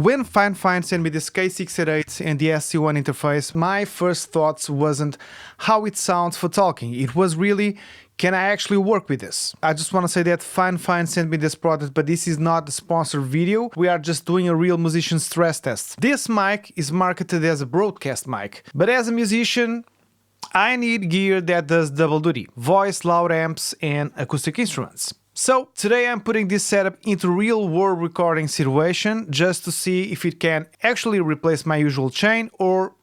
When Fifine sent me this K688 and the SC1 interface, my first thoughts wasn't how it sounds for talking. It was really, can I actually work with this? I just want to say that Fifine sent me this product, but this is not the sponsored video. We are just doing a real musician stress test. This mic is marketed as a broadcast mic, but as a musician, I need gear that does double duty: voice, loud amps, and acoustic instruments. So today I'm putting this setup into real world recording situation just to see if it can actually replace my usual chain or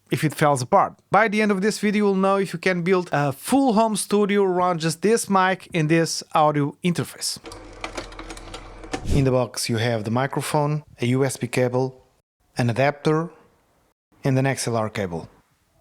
if it falls apart. By the end of this video, you'll know if you can build a full home studio around just this mic and this audio interface. In the box you have the microphone, a USB cable, an adapter, and an XLR cable.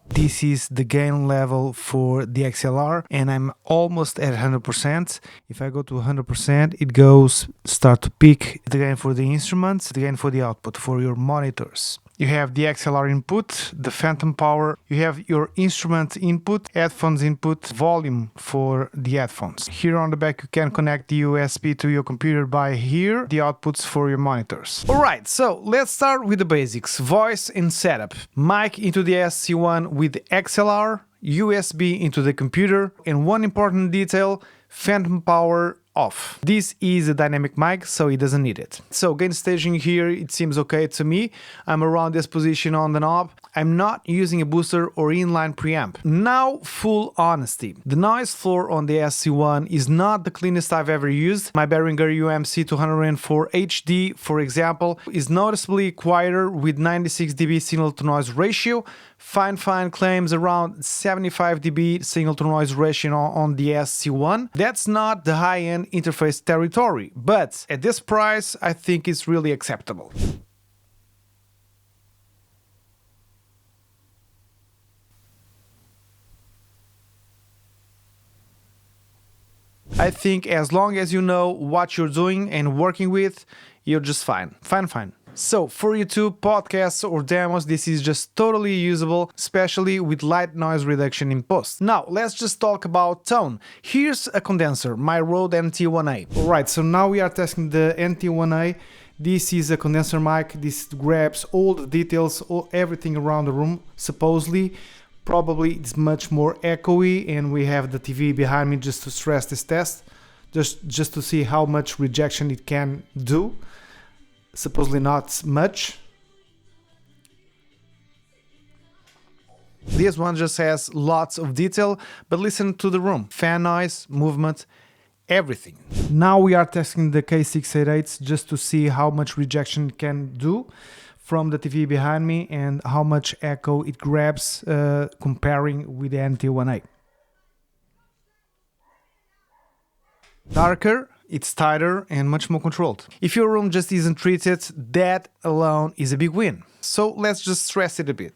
This is the gain level for the XLR and I'm almost at 100%. If I go to 100%, it goes start to peak. The gain for the instruments, the gain for the output, for your monitors. You have the XLR input, the phantom power, you have your instrument input, headphones input, volume for the headphones. Here on the back you can connect the USB to your computer by here, the outputs for your monitors. Alright, so let's start with the basics. Voice and setup. Mic into the SC1 with XLR, USB into the computer, and one important detail, phantom power off. This is a dynamic mic, so it doesn't need it. So gain staging here, it seems okay to me. I'm around this position on the knob. I'm not using a booster or inline preamp. Now, full honesty. The noise floor on the SC1 is not the cleanest I've ever used. My Behringer UMC 204 HD, for example, is noticeably quieter with 96 dB signal to noise ratio. Fifine claims around 75 dB signal to noise ratio on the SC1. That's not the high-end interface territory, but at this price I think it's really acceptable. I think as long as you know what you're doing and working with, you're just fine. Fine. So for YouTube, podcasts or demos, this is just totally usable, especially with light noise reduction in post. Now let's just talk about tone. Here's a condenser, my Rode NT1A. Alright, so now we are testing the NT1A. This is a condenser mic. This grabs all the details, everything around the room, supposedly. Probably it's much more echoey, and we have the TV behind me just to stress this test, just to see how much rejection it can do. Supposedly not much. This one just has lots of detail, but listen to the room. Fan noise, movement, everything. Now we are testing the K688 just to see how much rejection it can do from the TV behind me and how much echo it grabs comparing with the NT1A. Darker, it's tighter and much more controlled. If your room just isn't treated, that alone is a big win. So let's just stress it a bit.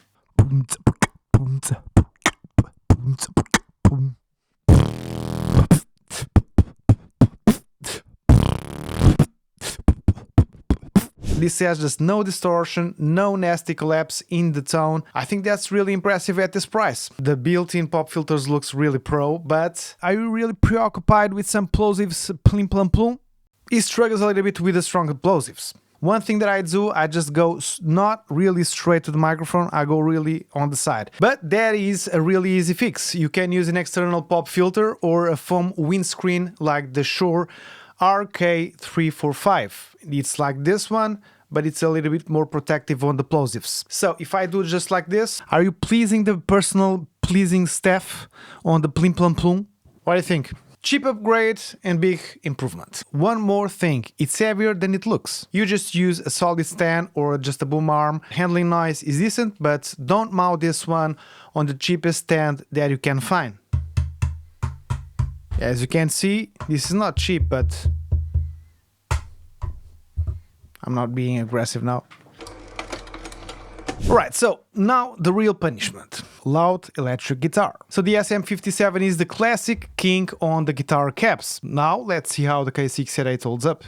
This has just no distortion, no nasty collapse in the tone. I think that's really impressive at this price. The built-in pop filters looks really pro, but are you really preoccupied with some plosives plim plum plum? It struggles a little bit with the stronger plosives. One thing that I do, I just go not really straight to the microphone, I go really on the side. But that is a really easy fix. You can use an external pop filter or a foam windscreen like the Shure RK345. It's like this one, but it's a little bit more protective on the plosives. So if I do just like this, are you pleasing the personal pleasing staff on the plim plum plum? What do you think? Cheap upgrade and big improvement. One more thing, it's heavier than it looks. You just use a solid stand or just a boom arm. Handling noise is decent, but don't mount this one on the cheapest stand that you can find. As you can see, this is not cheap, but I'm not being aggressive now. Alright, so now the real punishment. Loud electric guitar. So the SM57 is the classic king on the guitar caps. Now let's see how the K688 holds up.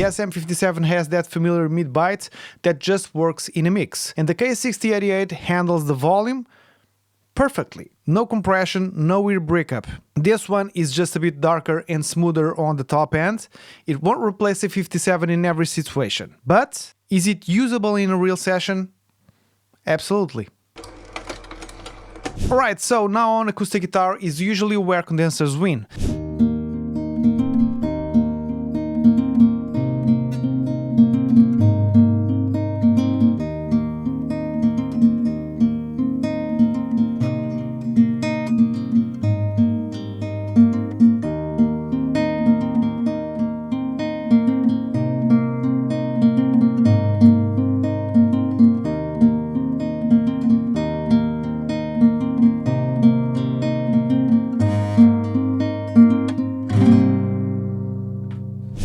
The SM57 has that familiar mid-bite that just works in a mix, and the K688 handles the volume perfectly. No compression, no ear breakup. This one is just a bit darker and smoother on the top end. It won't replace the 57 in every situation. But is it usable in a real session? Absolutely. Alright, so now on acoustic guitar is usually where condensers win.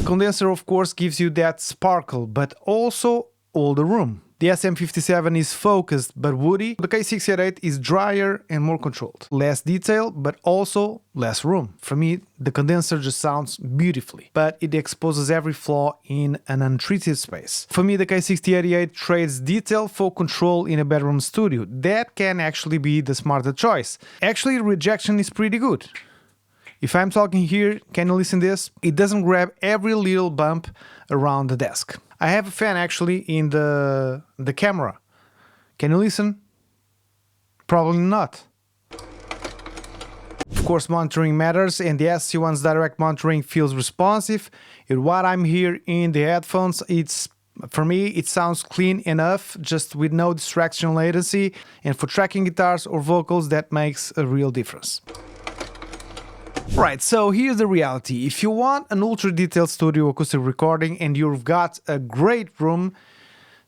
Condenser of course gives you that sparkle, but also all the room. The SM57 is focused but woody, the K688 is drier and more controlled. Less detail, but also less room. For me, the condenser just sounds beautifully, but it exposes every flaw in an untreated space. For me, the K688 trades detail for control in a bedroom studio. That can actually be the smarter choice. Actually, rejection is pretty good. If I'm talking here, can you listen to this? It doesn't grab every little bump around the desk. I have a fan actually in the camera. Can you listen? Probably not. Of course, monitoring matters, and the SC1's direct monitoring feels responsive. And what I'm hearing in the headphones, for me, it sounds clean enough, just with no distraction latency. And for tracking guitars or vocals, that makes a real difference. Right, so here's the reality. If you want an ultra-detailed studio acoustic recording and you've got a great room,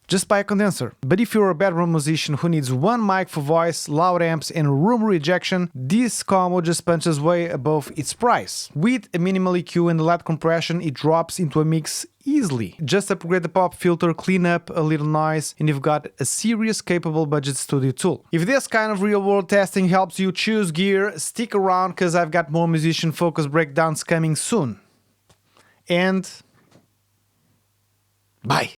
just buy a condenser. But if you're a bedroom musician who needs one mic for voice, loud amps and room rejection, this combo just punches way above its price. With a minimal EQ and a light compression, it drops into a mix easily. Just upgrade the pop filter, clean up a little noise, and you've got a serious capable budget studio tool. If this kind of real-world testing helps you choose gear, stick around because I've got more musician-focused breakdowns coming soon. And bye!